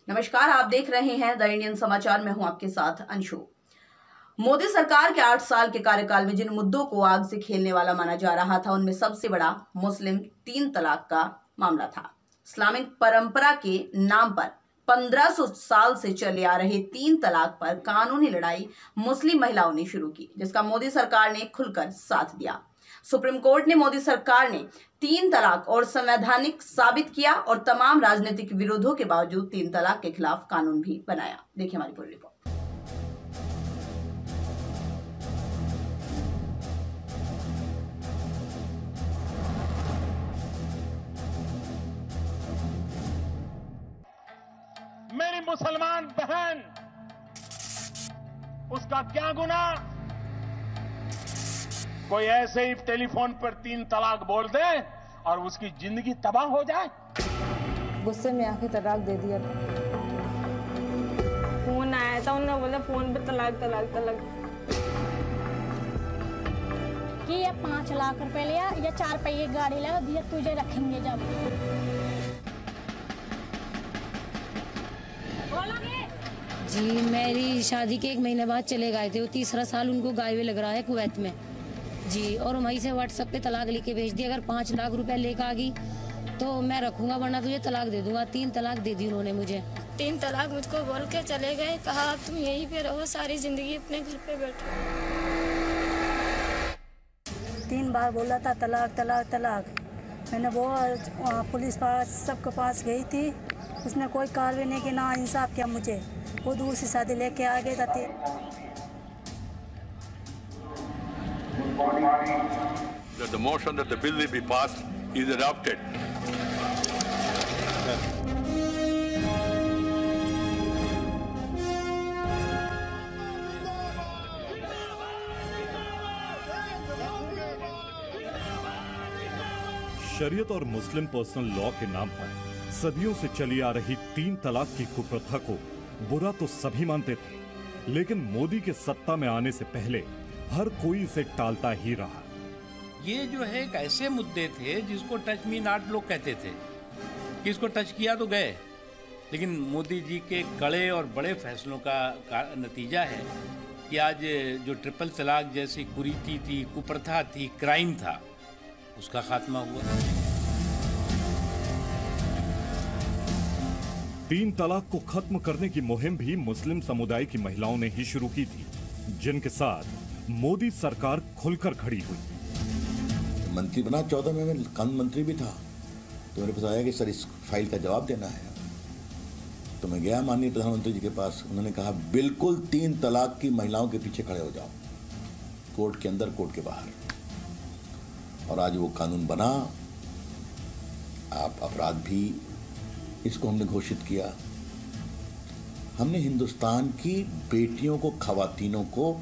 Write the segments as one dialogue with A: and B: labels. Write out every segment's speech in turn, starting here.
A: नमस्कार, आप देख रहे हैं द इंडियन समाचार में हूं आपके साथ अंशु। मोदी सरकार के 8 साल के कार्यकाल में जिन मुद्दों को आग से खेलने वाला माना जा रहा था, उनमें सबसे बड़ा मुस्लिम 3 तलाक का मामला था। इस्लामिक परंपरा के नाम पर 1500 साल से चले आ रहे 3 तलाक पर कानूनी लड़ाई मुस्लिम महिलाओं ने शुरू की, जिसका मोदी सरकार ने खुलकर साथ दिया। सुप्रीम कोर्ट ने मोदी सरकार ने 3 तलाक और संवैधानिक साबित किया और तमाम राजनीतिक विरोधों के बावजूद 3 तलाक के खिलाफ कानून भी बनाया। देखिए हमारी पूरी रिपोर्ट।
B: मेरी मुसलमान बहन, उसका क्या गुनाह? कोई ऐसे ही टेलीफोन पर 3 तलाक बोल दे और उसकी जिंदगी तबाह हो जाए।
C: गुस्से में आके तलाक दे दिया।
D: फोन आया था, उन्होंने बोला फोन पे तलाक तलाक तलाक।
E: कि ये 5 लाख रुपए लिया या 4 पहिए गाड़ी लगा दिया, तुझे रखेंगे जब।
F: जी, मेरी शादी के 1 महीने बाद चले गए थे। वो 3रा साल उनको गायवे लग रहा है कुवैत में जी। और वहीं से व्हाट्सएप पे तलाक लिख के भेज दिया, अगर 5 लाख रुपए लेकर आ गई तो मैं रखूंगा, वरना तुझे तलाक दे दूंगा। 3 तलाक दे दी उन्होंने मुझे।
G: 3 तलाक मुझको बोल के चले गए, कहा अब तुम यहीं पे रहो, सारी जिंदगी अपने घर पे बैठो।
C: 3 बार बोला था तलाक तलाक तलाक। मैंने वो पुलिस पास सबके पास गई थी, उसने कोई कार्रवाई नहीं की, ना इंसाफ किया मुझे। वो दूसरी शादी लेके आ गए थे।
H: That the motion that the bill will be passed is adopted.
I: शरीयत और मुस्लिम पर्सनल लॉ के नाम पर सदियों से चली आ रही 3 तलाक की कुप्रथा को बुरा तो सभी मानते थे, लेकिन मोदी के सत्ता में आने से पहले हर कोई इसे टालता ही रहा।
J: ये जो है एक ऐसे मुद्दे थे जिसको टच मी नॉट लोग कहते थे कि इसको टच किया तो गए, लेकिन मोदी जी के कड़े और बड़े फैसलों का नतीजा है कि आज जो ट्रिपल तलाक जैसी कुरीति थी, कुप्रथा थी, क्राइम था, उसका खात्मा हुआ।
I: 3 तलाक को खत्म करने की मुहिम भी मुस्लिम समुदाय की महिलाओं ने ही शुरू की थी, जिनके साथ मोदी सरकार खुलकर खड़ी हुई।
K: मंत्री बना 14 में कानून मंत्री भी था, तो मेरे पास आया कि सर इस फाइल का जवाब देना है। तो मैं गया माननीय प्रधानमंत्री जी के पास, उन्होंने कहा बिल्कुल 3 तलाक की महिलाओं के पीछे खड़े हो जाओ, कोर्ट के अंदर कोर्ट के बाहर। और आज वो कानून बना, आप अपराध भी इसको हमने घोषित किया। हमने हिंदुस्तान की बेटियों को, खवातीनों को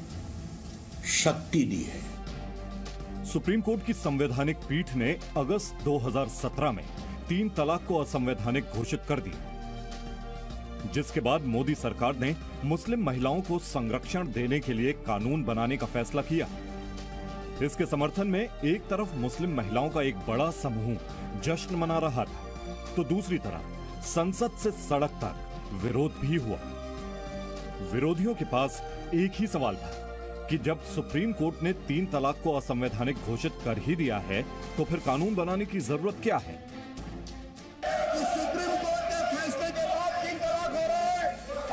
K: शक्ति दी है।
I: सुप्रीम कोर्ट की संवैधानिक पीठ ने अगस्त 2017 में 3 तलाक को असंवैधानिक घोषित कर दिया, जिसके बाद मोदी सरकार ने मुस्लिम महिलाओं को संरक्षण देने के लिए कानून बनाने का फैसला किया। इसके समर्थन में एक तरफ मुस्लिम महिलाओं का एक बड़ा समूह जश्न मना रहा था, तो दूसरी तरफ संसद से सड़क तक विरोध भी हुआ। विरोधियों के पास एक ही सवाल था कि जब सुप्रीम कोर्ट ने 3 तलाक को असंवैधानिक घोषित कर ही दिया है, तो फिर कानून बनाने की जरूरत क्या है?
B: सुप्रीम कोर्ट के फैसले के बाद 3 तलाक हो रहा है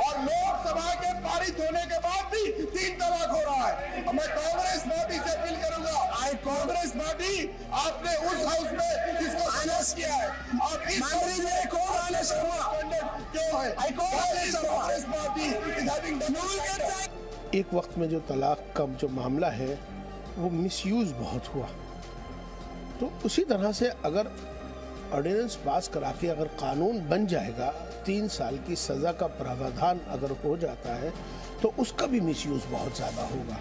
B: और लोकसभा के पारित होने के बाद भी 3 तलाक हो रहा है। मैं कांग्रेस पार्टी से अपील करूंगा, कांग्रेस पार्टी आपने उस हाउस में जिसको फाइनेंस किया है, आप इस क्यों है? Congress party is having done.
L: एक वक्त में जो तलाक का जो मामला है वो मिसयूज बहुत हुआ, तो उसी तरह से अगर ऑर्डिनेंस पास करा के अगर कानून बन जाएगा, 3 साल की सजा का प्रावधान अगर हो जाता है, तो उसका भी मिसयूज बहुत ज्यादा होगा।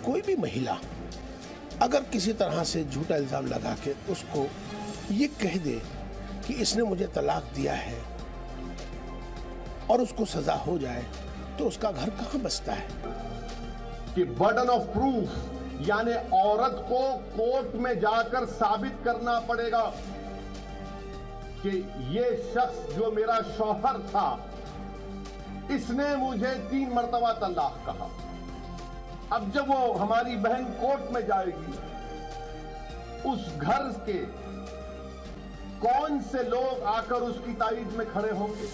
L: कोई भी महिला अगर किसी तरह से झूठा इल्जाम लगा के उसको ये कह दे कि इसने मुझे तलाक दिया है और उसको सजा हो जाए, तो उसका घर कहां बसता है?
B: कि बर्डन ऑफ प्रूफ यानी औरत को कोर्ट में जाकर साबित करना पड़ेगा कि ये शख्स जो मेरा शौहर था
L: इसने मुझे 3 मरतबा तलाक कहा। अब जब वो हमारी बहन कोर्ट में जाएगी, उस घर के कौन से लोग आकर उसकी ताईद में खड़े होंगे?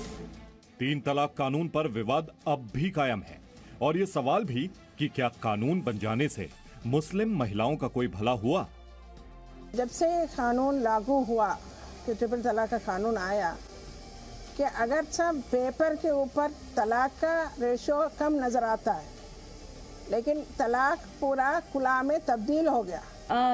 I: 3 तलाक कानून पर विवाद अब भी कायम है और ये सवाल भी कि क्या कानून बन जाने से मुस्लिम महिलाओं का कोई भला हुआ?
M: जब से कानून लागू हुआ कि ट्रिपल तलाक का कानून आया कि अगर सब पेपर के ऊपर तलाक का रेशो कम नजर आता है, लेकिन तलाक पूरा कुला में तब्दील हो गया।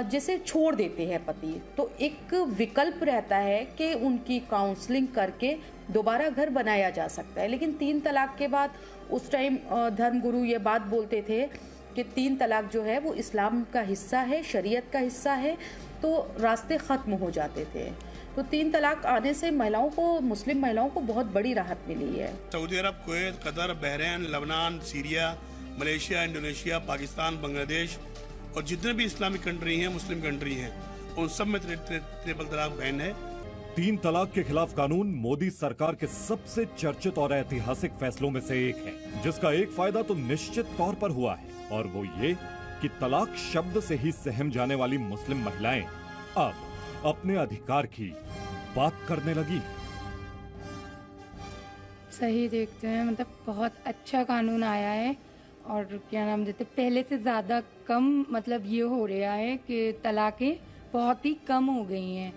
N: जैसे छोड़ देते हैं पति तो एक विकल्प रहता है कि उनकी काउंसलिंग करके दोबारा घर बनाया जा सकता है, लेकिन 3 तलाक के बाद उस टाइम धर्मगुरु ये बात बोलते थे कि 3 तलाक जो है वो इस्लाम का हिस्सा है, शरीयत का हिस्सा है, तो रास्ते ख़त्म हो जाते थे। तो 3 तलाक आने से महिलाओं को, मुस्लिम महिलाओं को बहुत बड़ी राहत मिली है।
O: Saudi Arabia, Kuwait, Qatar, Bahrain, Lebanon, Syria, Malaysia, Indonesia, Pakistan, Bangladesh और जितने भी इस्लामिक कंट्री हैं, मुस्लिम कंट्री हैं, उन सब में ट्रिपल तलाक बैन है।
I: 3 तलाक के खिलाफ कानून मोदी सरकार के सबसे चर्चित और ऐतिहासिक फैसलों में से एक है, जिसका एक फायदा तो निश्चित तौर पर हुआ है और वो ये कि तलाक शब्द से ही सहम जाने वाली मुस्लिम महिलाएं अब अपने अधिकार की बात करने लगी।
P: सही देखते हैं, मतलब बहुत अच्छा कानून आया है और क्या नाम देते, पहले से ज़्यादा कम मतलब ये हो रहा है कि तलाकें बहुत ही कम हो गई हैं।